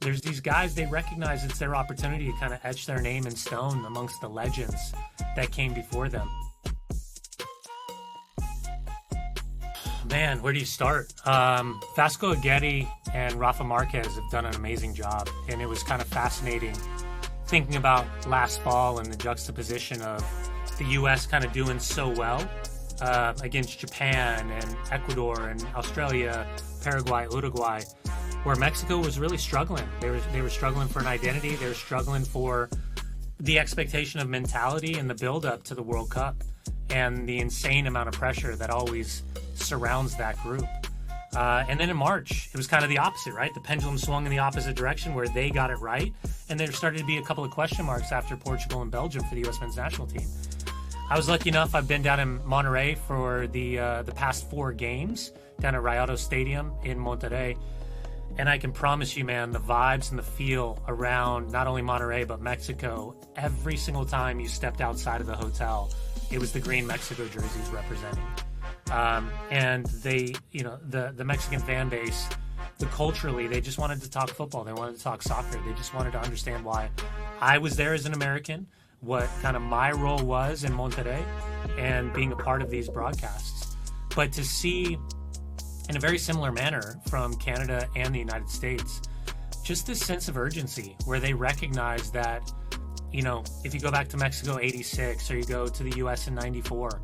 there's these guys, they recognize it's their opportunity to kind of etch their name in stone amongst the legends that came before them. Man, where do you start? Vasco Aguirre and Rafa Marquez have done an amazing job, and it was kind of fascinating thinking about last fall and the juxtaposition of the U.S. kind of doing so well against Japan and Ecuador and Australia, Paraguay, Uruguay, where Mexico was really struggling. They were struggling for an identity. They were struggling for the expectation of mentality and the build-up to the World Cup and the insane amount of pressure that always surrounds that group. And then in March, it was kind of the opposite, right? The pendulum swung in the opposite direction where they got it right. And there started to be a couple of question marks after Portugal and Belgium for the U.S. men's national team. I was lucky enough, I've been down in Monterrey for the past 4 games, down at Rayados Stadium in Monterrey. And I can promise you, man, the vibes and the feel around not only Monterrey, but Mexico, every single time you stepped outside of the hotel, it was the green Mexico jerseys representing. And they, the Mexican fan base, culturally, they just wanted to talk football. They wanted to talk soccer. They just wanted to understand why I was there as an American, what kind of my role was in Monterrey, and being a part of these broadcasts. But to see, in a very similar manner from Canada and the United States, just this sense of urgency where they recognize that, if you go back to Mexico 86 or you go to the US in 94,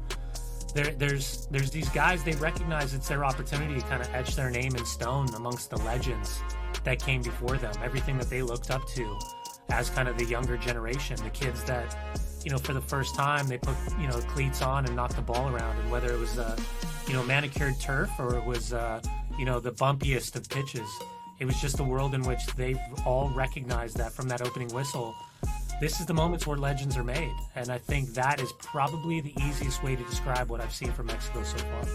there's these guys, they recognize it's their opportunity to kind of etch their name in stone amongst the legends that came before them, everything that they looked up to as kind of the younger generation, the kids that, for the first time they put, cleats on and knocked the ball around, and whether it was, manicured turf or it was, the bumpiest of pitches, it was just a world in which they've all recognized that from that opening whistle, this is the moments where legends are made. And I think that is probably the easiest way to describe what I've seen from Mexico so far.